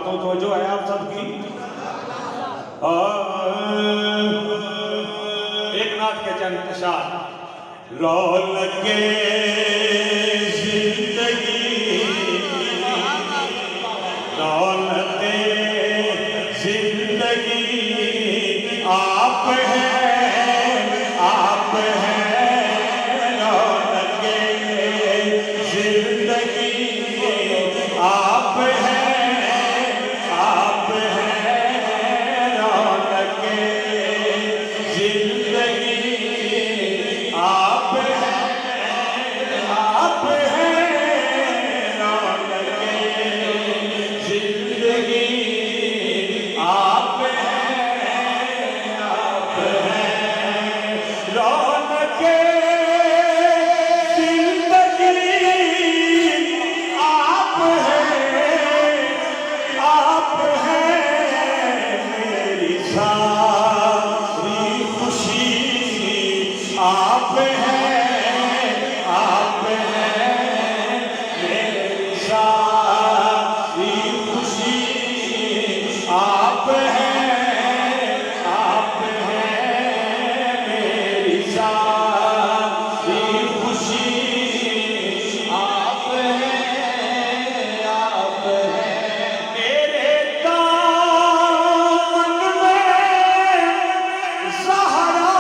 चाहता हूँ, तो जो है आप सबकी। एक नाथ के चंद शाह रौनक जिंदगी, रौनक जिंदगी आप हैं, आप हैं, रौनक जिंदगी आप हैं, आप हैं, रौनक जिंदगी आप हैं, आप हैं, रौनक जिंदगी आप हैं, आप हैं, रौनक जिंदगी आप हैं, आप हैं, मेरी सारी खुशी आप हैं, आप हैं, मेरी सारी खुशी आप हैं, आप हैं, मेरी सारी खुशी आप हैं, आप हैं, मेरे दामन में ज़हरा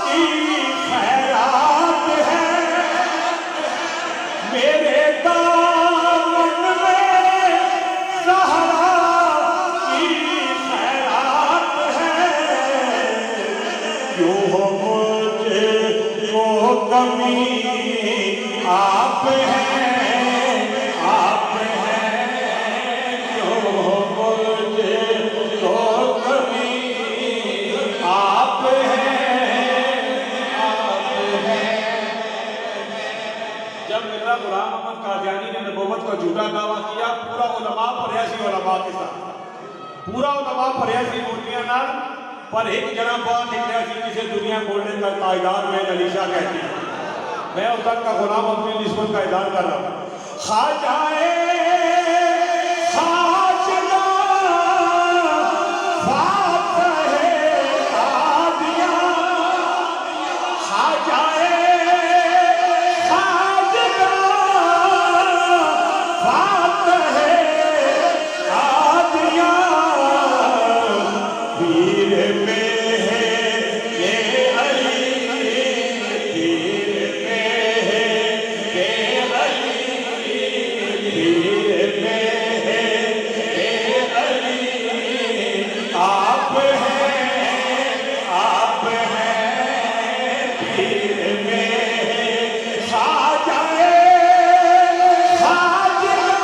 की खैरात है, मेरे दामन में ज़हरा की खैरात है, क्यों हो मुझे वो कमी आप हैं, आप हैं, क्यों हो मुझे वो कमी आप हैं, आप हैं। जब मिर्ज़ा गुलाम अहमद कादियानी ने नबूवत का झूठा दावा किया, पूरा उलमा परयासी उलमा के साथ, पूरा उलमा परयासी मूर्तियां नाल, पर एक जना बात निकलिया थी जिसे दुनिया गोल्डन का ताजदार में अलीशा कहती है। मैं उस तक का गुलाम अपनी निस्बत का ऐलान कर रहा हूँ। खाजाए खाजगा फातहे आदिया, खाजाए खाजगा फातहे आदिया, पीर में है ये अली, पीर में है ये अली, पीर में है ये अली, आप हैं, आप हैं, पीर में है खाजाए खाजगा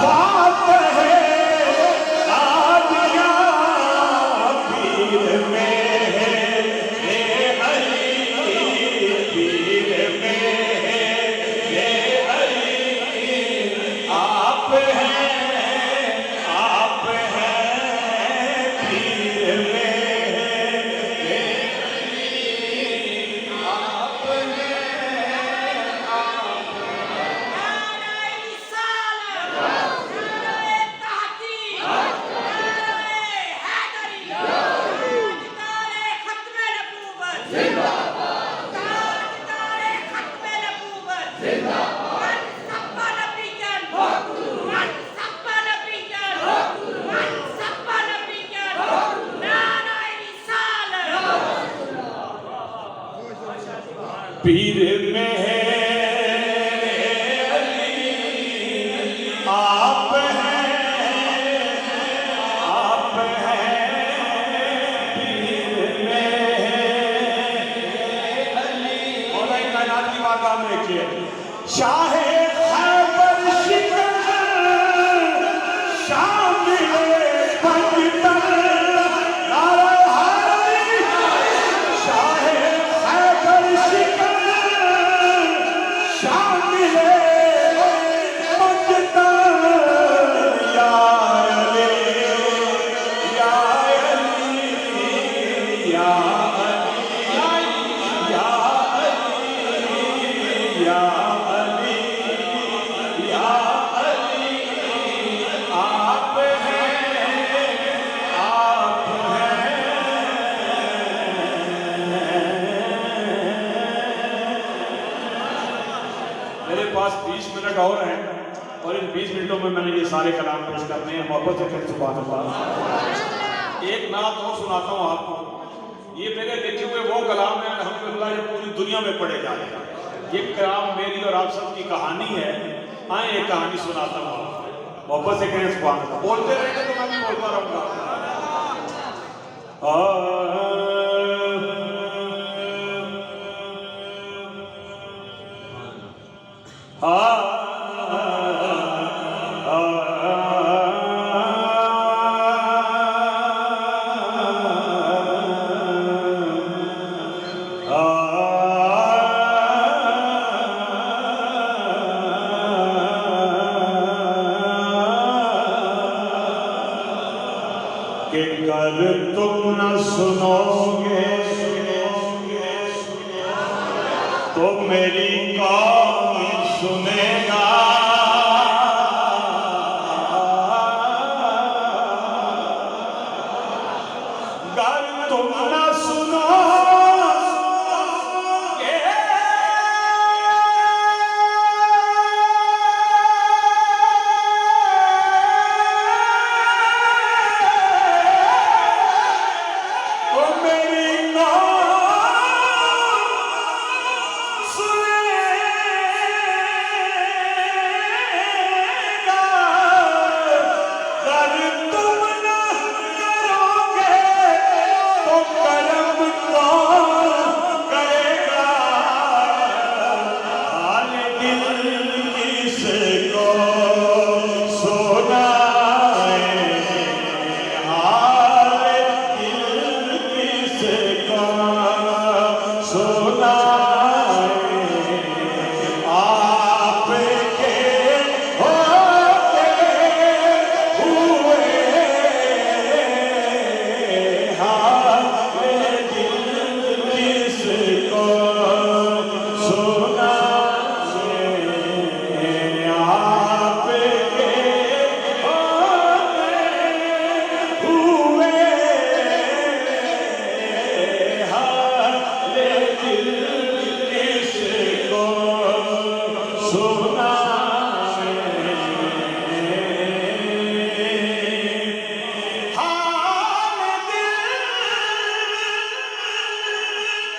फातहे आदिया, पीर में है ये अली, पीर में है ये अली, आप हैं, आप हैं, पीर में है ये अली, आप हैं, आप पीर में है अली, आप हैं, आप हैं, पीर में है अली। मौला कायनात की बात आप देखिए, शाह खैबर शिकन शामिल पंजतन, नारा शाह खैबर शिकन में मैंने ये सारे कलाम पेश करने हैं। मोहब्बत से करें सुभान अल्लाह। एक नात और सुनाता हूँ आपको। ये मेरे लिखे हुए वो कलाम है अल्हम्दुलिल्लाह, ये पूरी दुनिया में पढ़े जा रहे हैं। ये कलाम मेरी और आप सबकी कहानी है। आए एक कहानी सुनाता हूँ आपको। मोहब्बत से करें सुभान अल्लाह। बोलते रहेंगे तो मैं भी बोलता रहूँगा। कि कर तुम न सुनोगे तो मेरी कौन सुनेगा। गर तुम न सुनोगे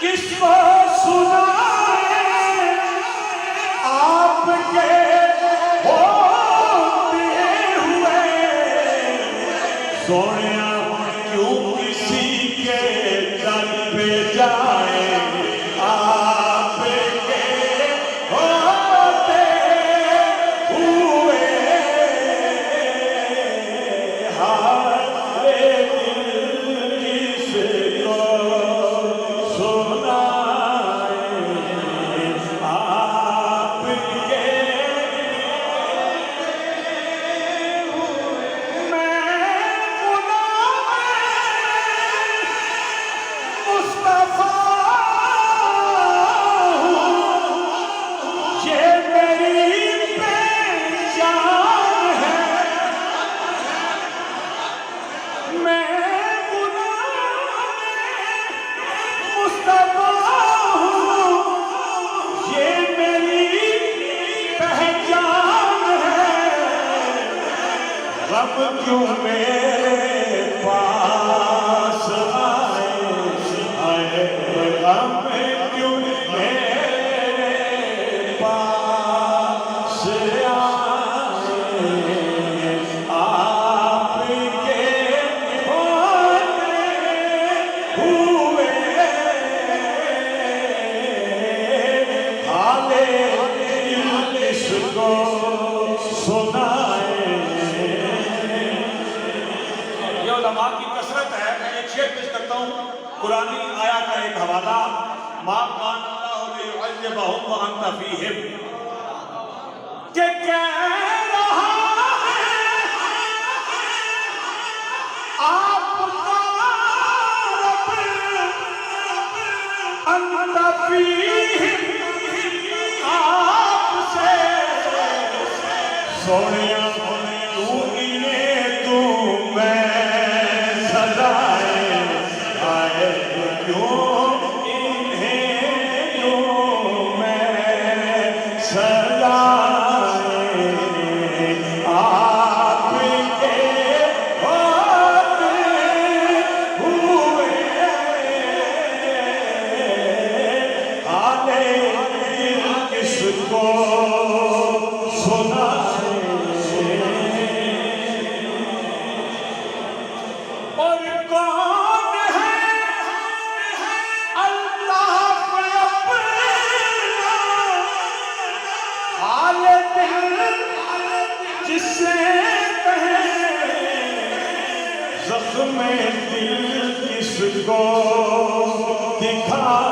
किसको सुनाए आपके होते हुए। सोनिया क्यों किसी के दर पे जाए आपके होते हुए। हारे दिल किसको क्यों मेरे पास आए गम क्यों मेरे पास आए। आपके होते हुए हाले दिल इसको सुनाए। की कसरत है। मैं एक शेर पेश करता हूँ कुरानी आया का एक हवाला। मा कान अल्लाहु लियुअज़्ज़िबहुम व अंत फ़ीहिम। के कह रहा है आपका रब अंत फ़ीहिम। आपसे सोनिया तू इन्हें तू मैं सदाए किसको दिखा